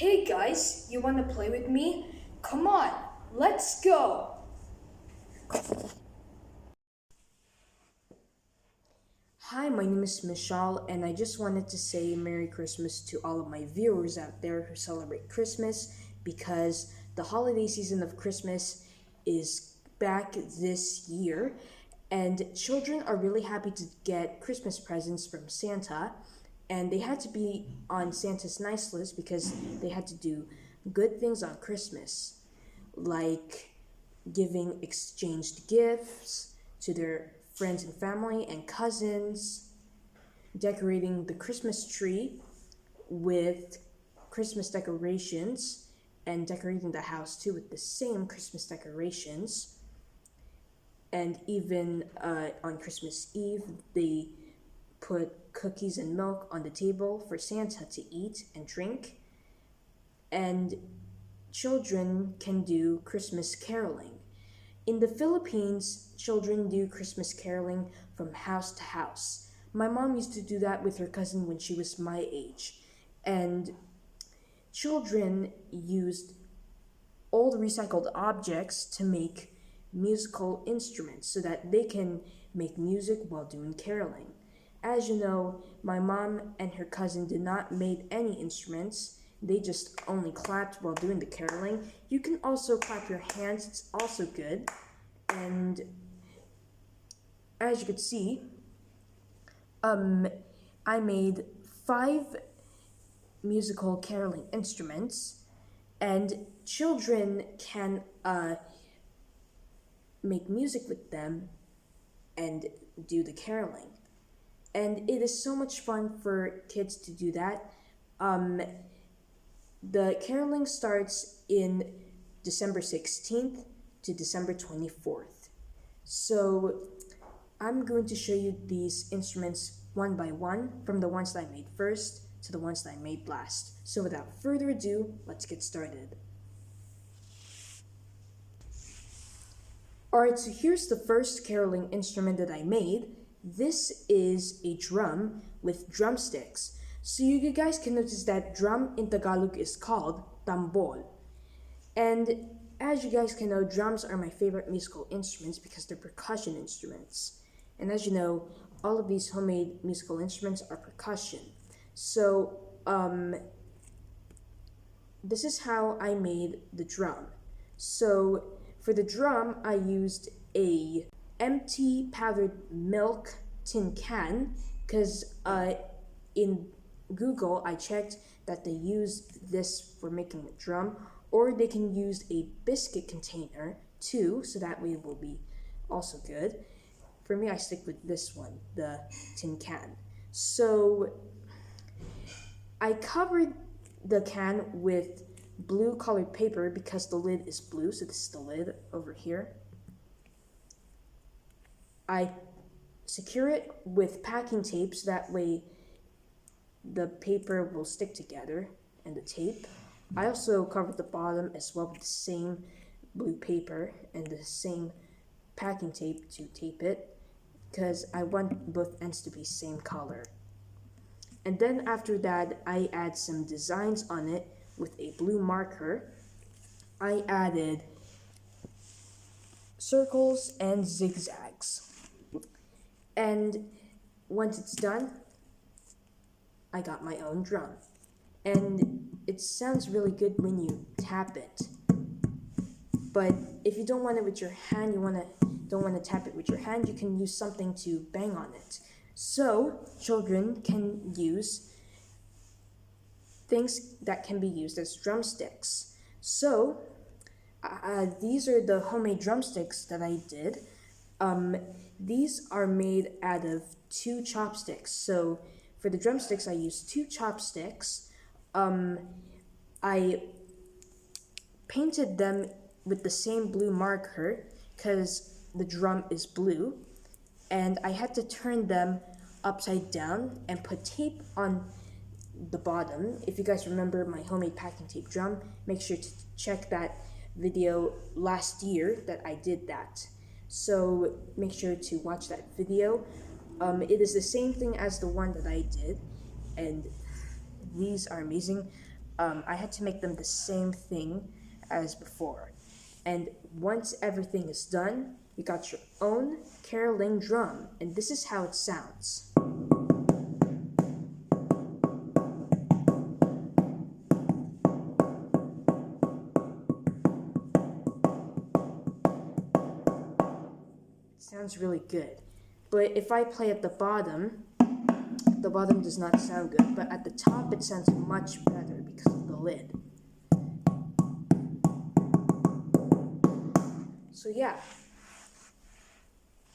Hey guys, you wanna play with me? Come on, let's go! Hi, my name is Michelle, and I just wanted to say Merry Christmas to all of my viewers out there who celebrate Christmas because the holiday season of Christmas is back this year, and children are really happy to get Christmas presents from Santa, and they had to be on Santa's nice list because they had to do good things on Christmas, like giving exchanged gifts to their friends and family and cousins, decorating the Christmas tree with Christmas decorations, and decorating the house too with the same Christmas decorations. And even on Christmas Eve, they put cookies and milk on the table for Santa to eat and drink. And children can do Christmas caroling. In the Philippines, children do Christmas caroling from house to house. My mom used to do that with her cousin when she was my age. And children used old recycled objects to make musical instruments so that they can make music while doing caroling. As you know, my mom and her cousin did not make any instruments. They just only clapped while doing the caroling. You can also clap your hands, it's also good. And as you could see, I made 5 musical caroling instruments, and children can make music with them and do the caroling. And it is so much fun for kids to do that. The caroling starts in December 16th to December 24th. So I'm going to show you these instruments one by one, from the ones that I made first to the ones that I made last. So without further ado, let's get started. Alright, so here's the first caroling instrument that I made. This is a drum with drumsticks. So you guys can notice that drum in Tagalog is called tambol. And as you guys can know, drums are my favorite musical instruments because they're percussion instruments. And as you know, all of these homemade musical instruments are percussion. So, this is how I made the drum. So, for the drum, I used a empty powdered milk tin can because in Google I checked that they use this for making a drum, or they can use a biscuit container too, so that way it will be also good. For me, I stick with this one, the tin can. So I covered the can with blue colored paper because the lid is blue, so this is the lid over here. I secure it with packing tape so that way the paper will stick together and the tape. I also covered the bottom as well with the same blue paper and the same packing tape to tape it because I want both ends to be same color. And then after that, I add some designs on it with a blue marker. I added circles and zigzags. And once it's done, I got my own drum. And it sounds really good when you tap it. But if you don't want it with your hand, don't want to tap it with your hand, you can use something to bang on it. So children can use things that can be used as drumsticks. So these are the homemade drumsticks that I did. These are made out of 2 chopsticks. So for the drumsticks, I used 2 chopsticks. I painted them with the same blue marker because the drum is blue, and I had to turn them upside down and put tape on the bottom. If you guys remember my homemade packing tape drum, make sure to check that video last year that I did that. So make sure to watch that video. It is the same thing as the one that I did, and these are amazing. I had to make them the same thing as before. And once everything is done, you got your own caroling drum, and this is how it sounds. It sounds really good. But if I play at the bottom does not sound good, but at the top it sounds much better because of the lid. So yeah,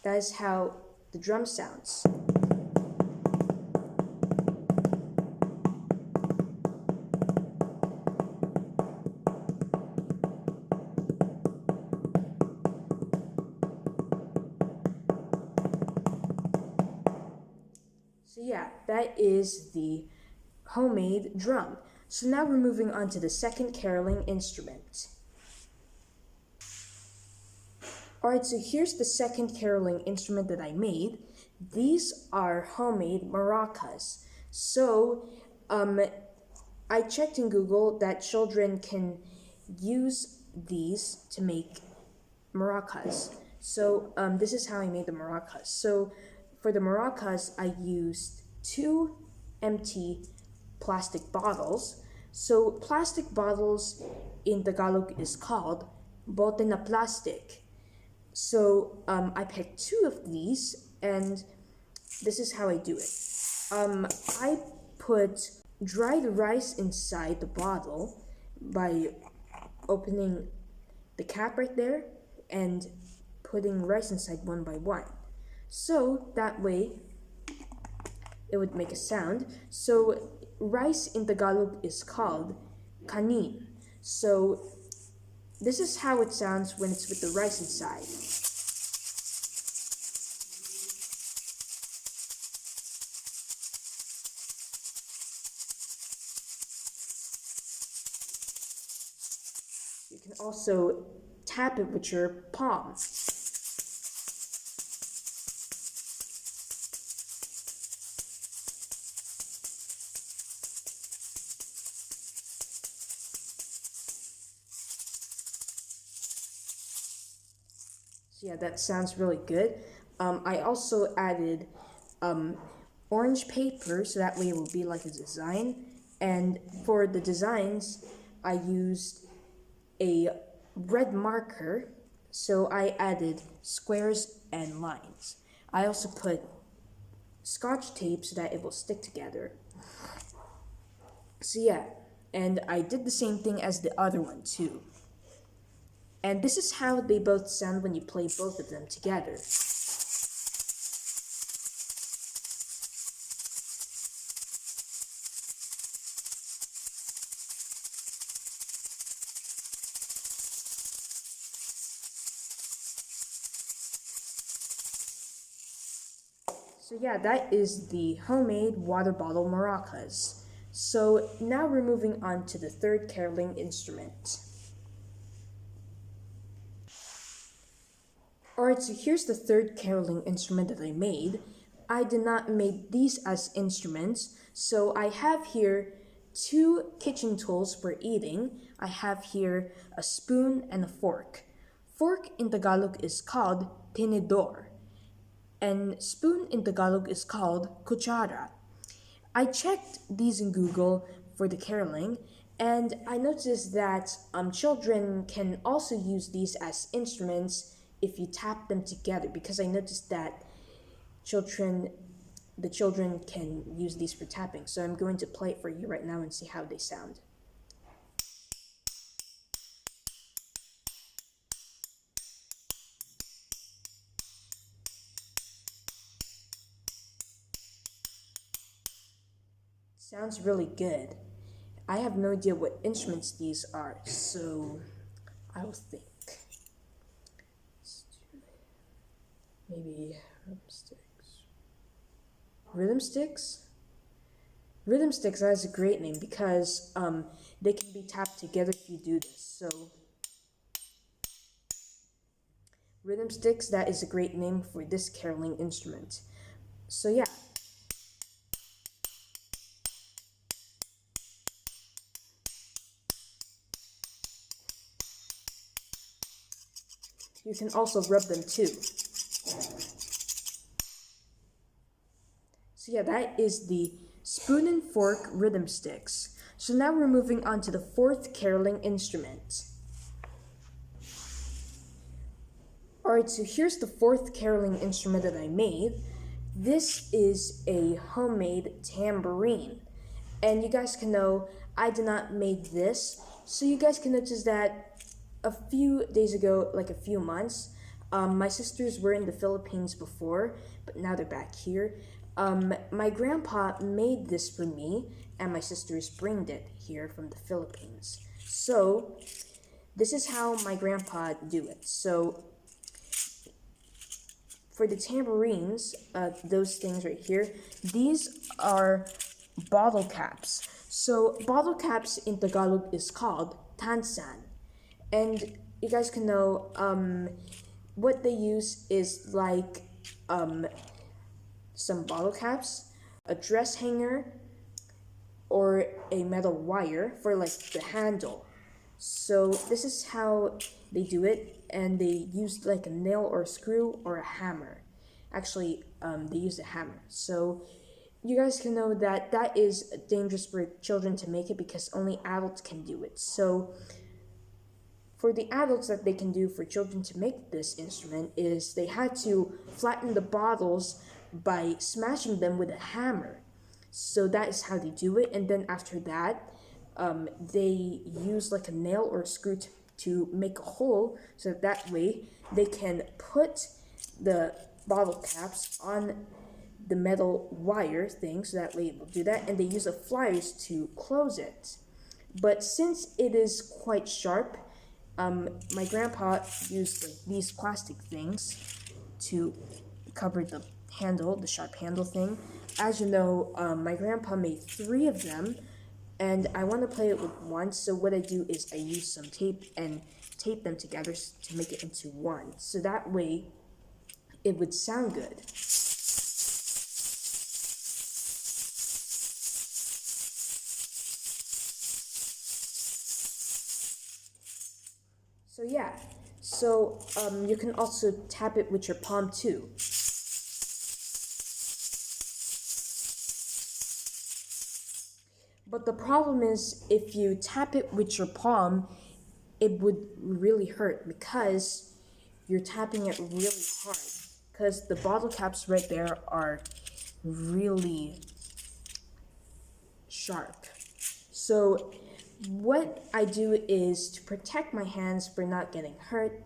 that is how the drum sounds. So yeah, that is the homemade drum. So now we're moving on to the second caroling instrument. Alright, so here's the second caroling instrument that I made. These are homemade maracas. So, I checked in Google that children can use these to make maracas. So, this is how I made the maracas. So, for the maracas, I used 2 empty plastic bottles. So, plastic bottles in Tagalog is called bote na plastic. So I picked 2 of these, and this is how I do it. I put dried rice inside the bottle by opening the cap right there and putting rice inside one by one. So that way it would make a sound. So rice in Tagalog is called kanin. So this is how it sounds when it's with the rice inside. You can also tap it with your palm. So yeah, that sounds really good. I also added orange paper, so that way it will be like a design. And for the designs, I used a red marker, so I added squares and lines. I also put scotch tape so that it will stick together. So yeah, and I did the same thing as the other one too. And this is how they both sound when you play both of them together. So yeah, that is the homemade water bottle maracas. So now we're moving on to the third caroling instrument. Alright, so here's the third caroling instrument that I made. I did not make these as instruments, so I have here 2 kitchen tools for eating. I have here a spoon and a fork. Fork in Tagalog is called tenedor, and spoon in Tagalog is called kutsara. I checked these in Google for the caroling, and I noticed that children can also use these as instruments if you tap them together, because I noticed that the children can use these for tapping. So I'm going to play it for you right now and see how they sound. Sounds really good. I have no idea what instruments these are, so I will think. Maybe rhythm sticks. Rhythm sticks? Rhythm sticks, that is a great name because they can be tapped together if you do this. So rhythm sticks, that is a great name for this caroling instrument. So yeah. You can also rub them too. So yeah, that is the spoon and fork rhythm sticks. So now we're moving on to the fourth caroling instrument. Alright, so here's the fourth caroling instrument that I made. This is a homemade tambourine. And you guys can know I did not make this. So you guys can notice that a few days ago, like a few months, my sisters were in the Philippines before, but now they're back here. My grandpa made this for me, and my sisters bring it here from the Philippines. So this is how my grandpa do it. So for the tambourines, those things right here, these are bottle caps. So bottle caps in Tagalog is called tansan. And you guys can know what they use is like some bottle caps, a dress hanger, or a metal wire for like the handle. So this is how they do it, and they use like a nail or a screw or a hammer. Actually, they use a hammer. So you guys can know that that is dangerous for children to make it because only adults can do it. So for the adults, that they can do for children to make this instrument is they had to flatten the bottles by smashing them with a hammer. So that is how they do it. And then after that, they use like a nail or a screw to make a hole, so that way they can put the bottle caps on the metal wire thing, so that way it will do that, and they use the flyers to close it. But since it is quite sharp, my grandpa used like these plastic things to cover the handle, the sharp handle thing. As you know, my grandpa made 3 of them, and I want to play it with one, so what I do is I use some tape and tape them together to make it into one, so that way it would sound good. So yeah, you can also tap it with your palm too. But the problem is, if you tap it with your palm, it would really hurt because you're tapping it really hard. Because the bottle caps right there are really sharp. So what I do is, to protect my hands for not getting hurt,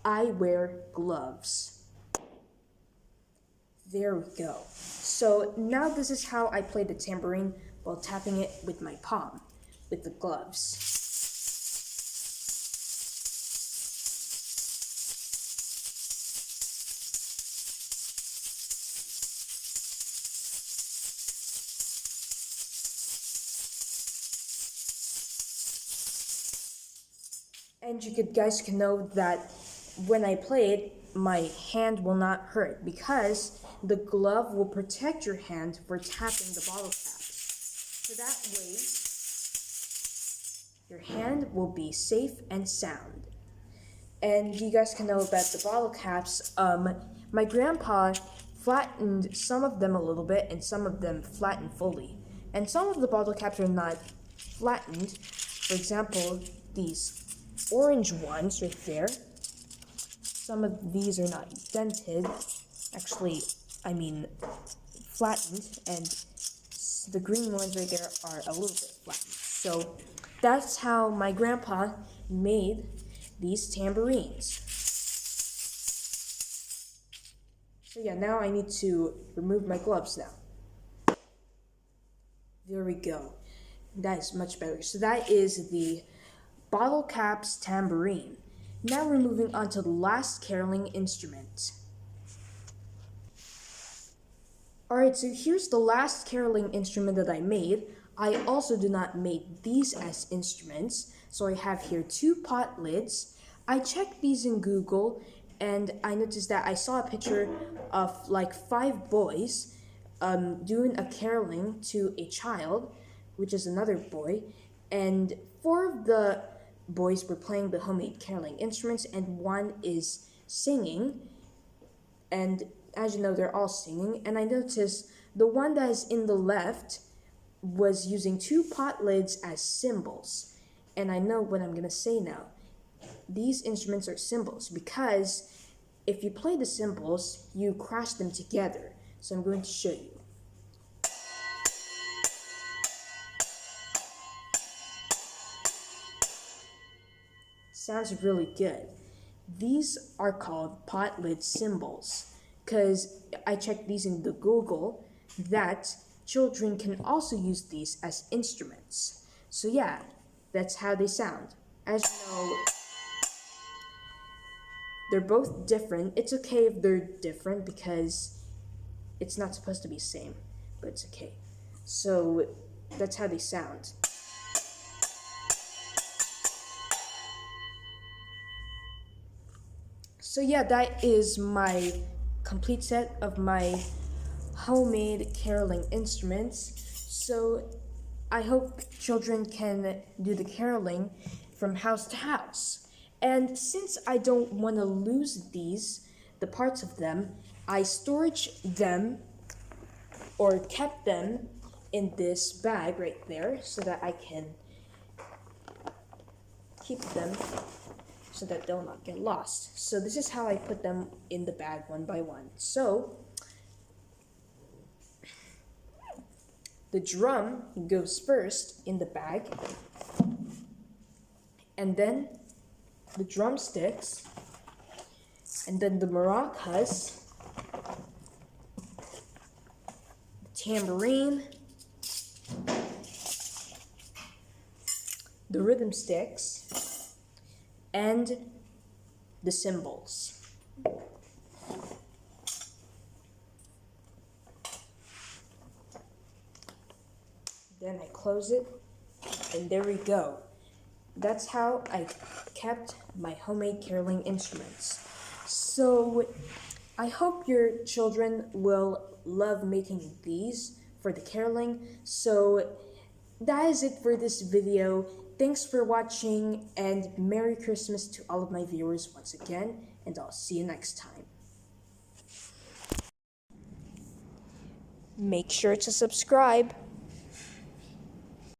I wear gloves. There we go. So now this is how I play the tambourine while tapping it with my palm, with the gloves. And you guys can know that when I play it, my hand will not hurt because the glove will protect your hand for tapping the bottle caps. So that way, your hand will be safe and sound. And you guys can know that the bottle caps, my grandpa flattened some of them a little bit and some of them flattened fully. And some of the bottle caps are not flattened. For example, these orange ones right there. Some of these are not dented. Actually, I mean flattened, and the green ones right there are a little bit flattened. So that's how my grandpa made these tambourines. So yeah, now I need to remove my gloves now. There we go. That is much better. So that is the bottle caps tambourine. Now we're moving on to the last caroling instrument. Alright, so here's the last caroling instrument that I made. I also do not make these as instruments, so I have here 2 pot lids. I checked these in Google, and I noticed that I saw a picture of like 5 boys doing a caroling to a child, which is another boy, and 4 of the boys were playing the homemade caroling instruments, and 1 is singing, and as you know, they're all singing, and I noticed the one that is in the left was using two pot lids as cymbals. And I know what I'm gonna say now. These instruments are cymbals because if you play the cymbals, you crash them together. So I'm going to show you. Sounds really good. These are called pot lid cymbals because I checked these in the Google that children can also use these as instruments. So yeah, that's how they sound. As you know, they're both different. It's okay if they're different because it's not supposed to be the same, but it's okay. So that's how they sound. So yeah, that is my complete set of my homemade caroling instruments. So I hope children can do the caroling from house to house. And since I don't want to lose the parts of them, I storage them or kept them in this bag right there so that I can keep them so that they'll not get lost. So this is how I put them in the bag one by one. So the drum goes first in the bag, and then the drumsticks, and then the maracas, tambourine, the rhythm sticks, and the cymbals. Then I close it, and there we go. That's how I kept my homemade caroling instruments. So I hope your children will love making these for the caroling. So that is it for this video. Thanks for watching, and Merry Christmas to all of my viewers once again, and I'll see you next time. Make sure to subscribe.